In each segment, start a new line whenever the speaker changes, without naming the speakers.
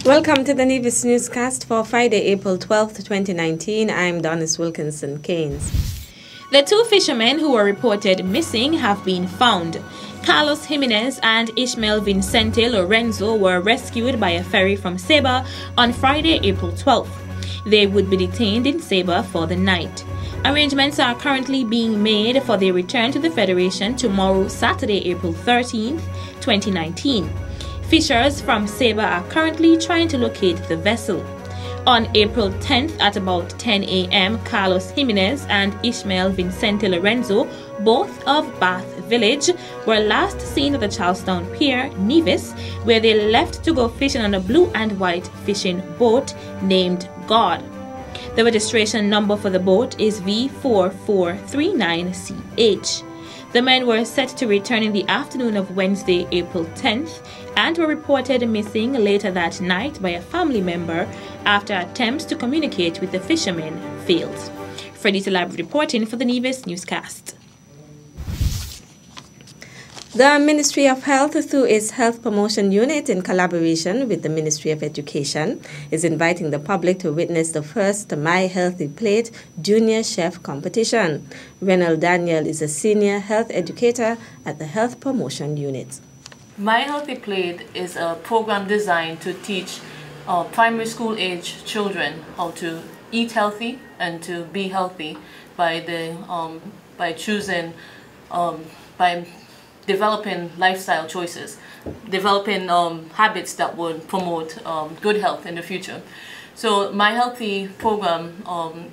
Welcome to the Nevis Newscast for Friday, April 12th, 2019. I'm Donis Wilkinson Keynes.
The two fishermen who were reported missing have been found. Carlos Jimenez and Ishmael Vicente Lorenzo were rescued by a ferry from Ceiba on Friday, April 12th. They would be detained in Ceiba for the night. Arrangements are currently being made for their return to the Federation tomorrow, Saturday, April 13th, 2019. Fishers from Ceiba are currently trying to locate the vessel. On April 10th at about 10 a.m., Carlos Jimenez and Ishmael Vicente Lorenzo, both of Bath Village, were last seen at the Charlestown Pier, Nevis, where they left to go fishing on a blue and white fishing boat named God. The registration number for the boat is V4439CH. The men were set to return in the afternoon of Wednesday, April 10th, and were reported missing later that night by a family member after attempts to communicate with the fishermen failed. Freddie Talab reporting for the Nevis Newscast.
The Ministry of Health, through its Health Promotion Unit in collaboration with the Ministry of Education, is inviting the public to witness the first My Healthy Plate Junior Chef Competition. Renald Daniel is a senior health educator at the Health Promotion Unit.
My Healthy Plate is a program designed to teach primary school age children how to eat healthy and to be healthy by developing lifestyle choices, developing habits that would promote good health in the future. So My Healthy program,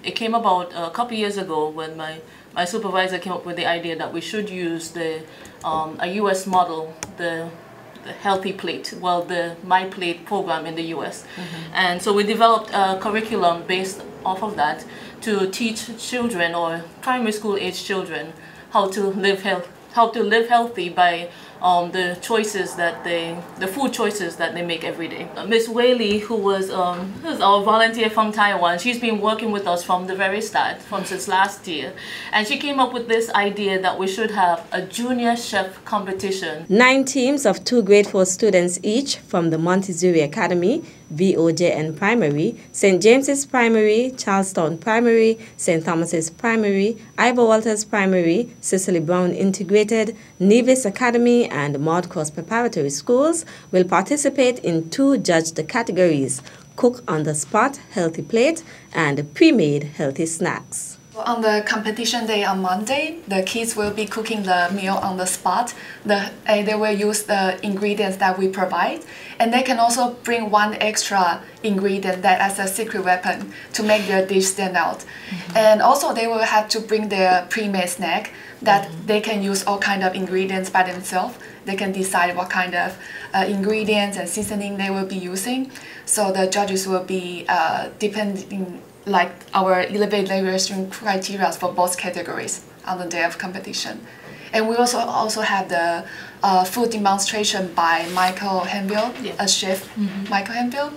it came about a couple years ago when my supervisor came up with the idea that we should use a US model, the Healthy Plate, well, the My Plate program in the US. And so we developed a curriculum based off of that to teach children or primary school age children how to live healthy by the choices that the food choices that they make every day. Miss Whaley, who was our volunteer from Taiwan, she's been working with us from the very start, since last year, and she came up with this idea that we should have a junior chef competition.
9 teams of 2 grade 4 students each from the Montessori Academy, VOJN Primary, St. James's Primary, Charlestown Primary, St. Thomas's Primary, Ivor Walters Primary, Cicely Brown Integrated, Nevis Academy, and Maud Cross Preparatory Schools will participate in 2 judged categories: Cook on the Spot Healthy Plate and Pre-Made Healthy Snacks.
On the competition day on Monday, the kids will be cooking the meal on the spot. They will use the ingredients that we provide, and they can also bring 1 extra ingredient that as a secret weapon to make their dish stand out. And also they will have to bring their pre-made snack that they can use all kind of ingredients by themselves. They can decide what kind of ingredients and seasoning they will be using. So the judges will be depending like our evaluation criteria for both categories on the day of competition. And we also have the food demonstration by Michael Henville, a chef, Michael Henville.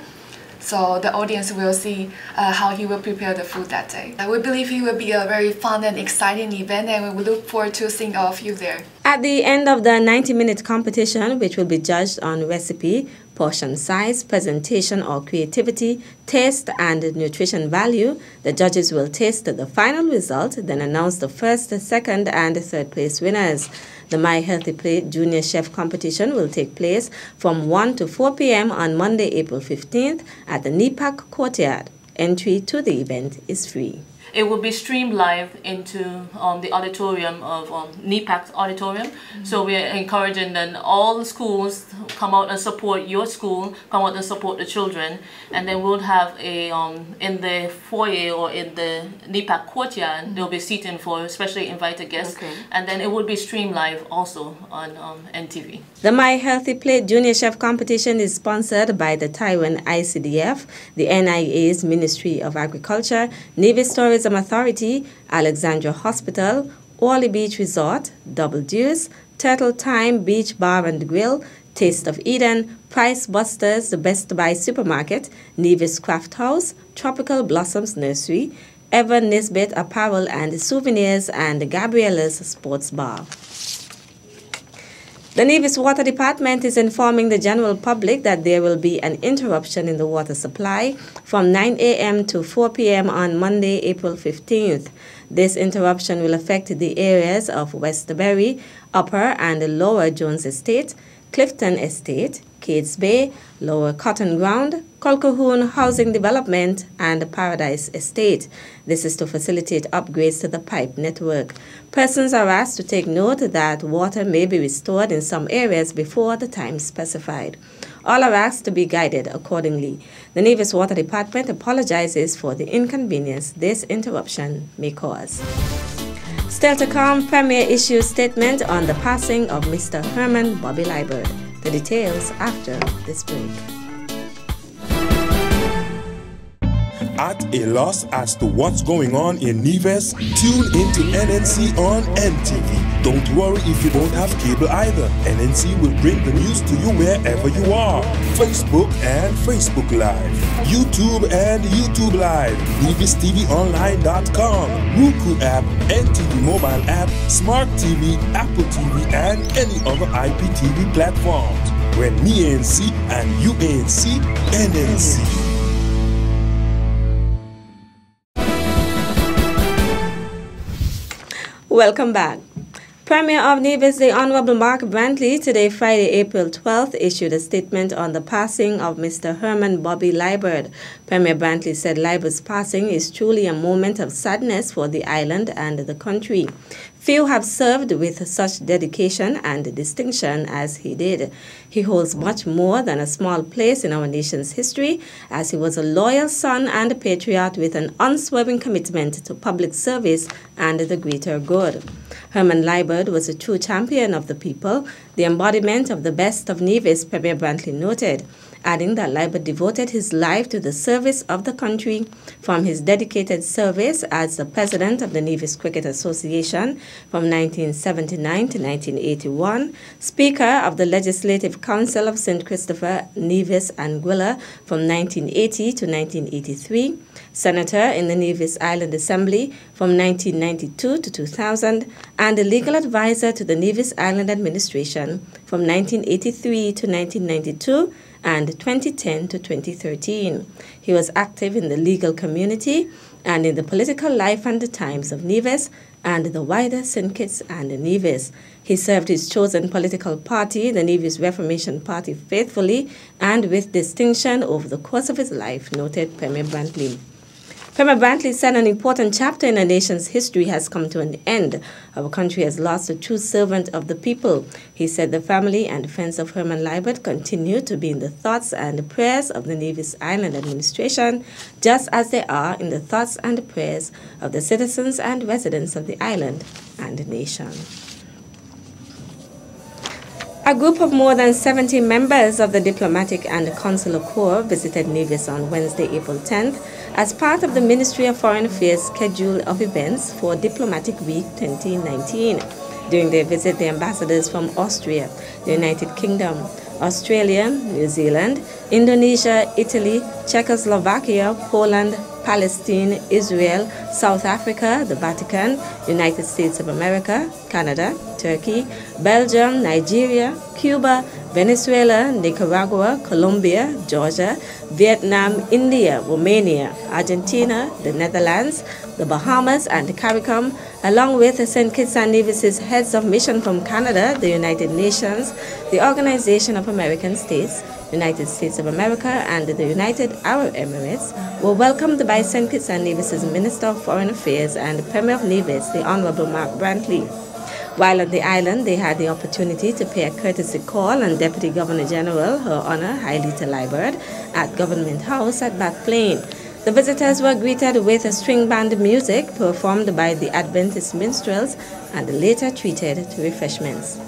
So the audience will see how he will prepare the food that day. We believe it will be a very fun and exciting event, and we look forward to seeing all of you there.
At the end of the 90-minute competition, which will be judged on recipe, portion size, presentation or creativity, taste and nutrition value, the judges will taste the final result, then announce the first, second and third place winners. The My Healthy Plate Junior Chef Competition will take place from 1 to 4 p.m. on Monday, April 15th at the NEPAC Courtyard. Entry to the event is free.
It will be streamed live into the auditorium of NEPAC auditorium. So we are encouraging then all the schools come out and support your school, come out and support the children, and then we'll have a in the foyer or in the NEPAC courtyard there'll be seating for especially invited guests, and then it will be streamed live also on NTV.
The My Healthy Plate Junior Chef Competition is sponsored by the Taiwan ICDF, the NIA's Ministry of Agriculture, Nevis Tourism Authority, Alexandra Hospital, Orly Beach Resort, Double Deuce, Turtle Time Beach Bar and Grill, Taste of Eden, Price Busters, the Best Buy Supermarket, Nevis Craft House, Tropical Blossoms Nursery, Evan Nisbet Apparel and Souvenirs, and Gabriella's Sports Bar. The Nevis Water Department is informing the general public that there will be an interruption in the water supply from 9 a.m. to 4 p.m. on Monday, April 15th. This interruption will affect the areas of Westerbury, Upper and Lower Jones Estate, Clifton Estate, Cades Bay, Lower Cotton Ground, Colquhoun Housing Development, and Paradise Estate. This is to facilitate upgrades to the pipe network. Persons are asked to take note that water may be restored in some areas before the time specified. All are asked to be guided accordingly. The Nevis Water Department apologizes for the inconvenience this interruption may cause. Still to come, Premier issues statement on the passing of Mr. Herman Bobby Liebert. The details after this break.
At a loss as to what's going on in Nevis? Tune into NNC on NTV. Don't worry if you don't have cable either. NNC will bring the news to you wherever you are. Facebook and Facebook Live. YouTube and YouTube Live. NevisTVOnline.com. Roku app, NTV mobile app, Smart TV, Apple TV, and any other IPTV platforms. When me ANC and you ANC, NNC.
Welcome back. Premier of Nevis, the Honorable Mark Brantley, today Friday, April 12th, issued a statement on the passing of Mr. Herman Bobby Liebert. Premier Brantley said Liebert's passing is truly a moment of sadness for the island and the country. Few have served with such dedication and distinction as he did. He holds much more than a small place in our nation's history, as he was a loyal son and a patriot with an unswerving commitment to public service and the greater good. Herman Liebert was a true champion of the people, the embodiment of the best of Nevis, Premier Brantley noted, adding that Liebert devoted his life to the service of the country, from his dedicated service as the president of the Nevis Cricket Association from 1979 to 1981, Speaker of the Legislative Council of St. Christopher, Nevis and Gwilla from 1980 to 1983, Senator in the Nevis Island Assembly from 1992 to 2000, and a legal advisor to the Nevis Island Administration from 1983 to 1992 and 2010 to 2013. He was active in the legal community and in the political life and the times of Nevis and the wider St. Kitts and Nevis. He served his chosen political party, the Nevis Reformation Party, faithfully and with distinction over the course of his life, noted Premier Brantley. Premier Brantley said an important chapter in the nation's history has come to an end. Our country has lost a true servant of the people. He said the family and friends of Herman Liebert continue to be in the thoughts and prayers of the Nevis Island administration, just as they are in the thoughts and prayers of the citizens and residents of the island and the nation. A group of more than 70 members of the Diplomatic and Consular Corps visited Nevis on Wednesday, April 10th, as part of the Ministry of Foreign Affairs schedule of events for Diplomatic Week 2019. During their visit, the ambassadors from Austria, the United Kingdom, Australia, New Zealand, Indonesia, Italy, Czechoslovakia, Poland, Palestine, Israel, South Africa, the Vatican, United States of America, Canada, Turkey, Belgium, Nigeria, Cuba, Venezuela, Nicaragua, Colombia, Georgia, Vietnam, India, Romania, Argentina, the Netherlands, the Bahamas, and the CARICOM, along with the St. Kitts and Nevis's heads of mission from Canada, the United Nations, the Organization of American States, United States of America, and the United Arab Emirates, were welcomed by St. Kitts and Nevis's Minister of Foreign Affairs and Premier of Nevis, the Honorable Mark Brantley. While on the island, they had the opportunity to pay a courtesy call on Deputy Governor General, Her Honor Hailita Liebert, at Government House at Bath Plain. The visitors were greeted with string band music performed by the Adventist minstrels and later treated to refreshments.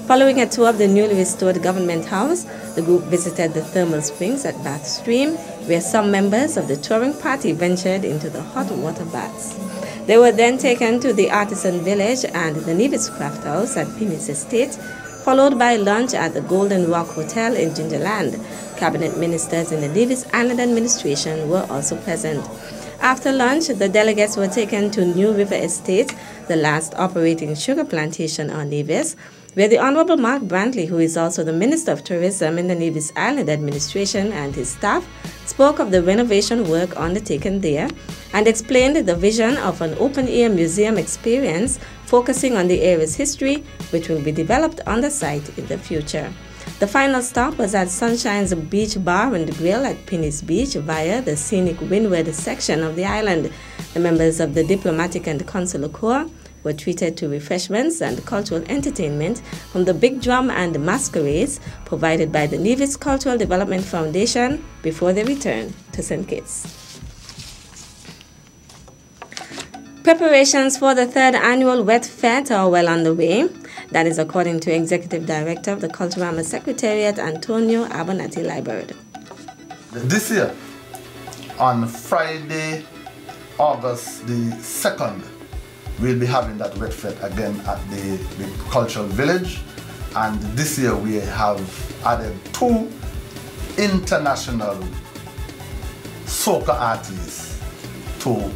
Following a tour of the newly restored Government House, the group visited the thermal springs at Bath Stream, where some members of the touring party ventured into the hot water baths. They were then taken to the Artisan Village and the Nevis Craft House at Penis Estate, followed by lunch at the Golden Rock Hotel in Gingerland. Cabinet ministers in the Nevis Island administration were also present. After lunch, the delegates were taken to New River Estate, the last operating sugar plantation on Nevis, where the Honorable Mark Brantley, who is also the Minister of Tourism in the Nevis Island Administration, and his staff spoke of the renovation work undertaken there and explained the vision of an open-air museum experience focusing on the area's history, which will be developed on the site in the future. The final stop was at Sunshine's Beach Bar and Grill at Pinnis Beach via the scenic windward section of the island. The members of the Diplomatic and Consular Corps were treated to refreshments and cultural entertainment from the Big Drum and Masquerades provided by the Nevis Cultural Development Foundation before they returned to St. Kitts. Preparations for the 3rd annual Wet Fete are well underway. That is according to Executive Director of the Culturama Secretariat, Antonio Abernathy-Liburd.
This year, on Friday, August the 2nd, we'll be having that Wet Fete again at the Cultural Village. And this year we have added 2 international soca artists to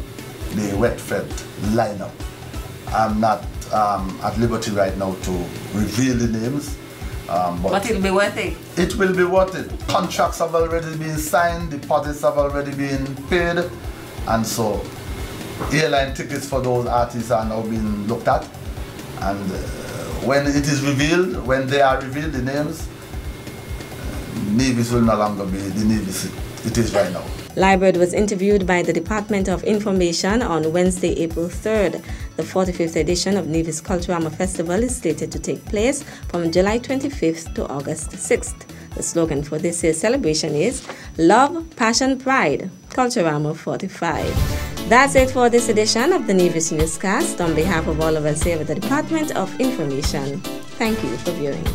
the Wet Fete lineup. I'm not at liberty right now to reveal the names. But
it'll be worth it.
It will be worth it. Contracts have already been signed, deposits have already been paid, and so airline tickets for those artists are now being looked at. And when it is revealed, when they are revealed, the names, Nevis will no longer be the Nevis it is right now.
Liburd was interviewed by the Department of Information on Wednesday, April 3rd. The 45th edition of Nevis Culturama Festival is slated to take place from July 25th to August 6th. The slogan for this year's celebration is Love, Passion, Pride, Culturama 45. That's it for this edition of the Nevis Newscast. On behalf of all of us here at the Department of Information, thank you for viewing.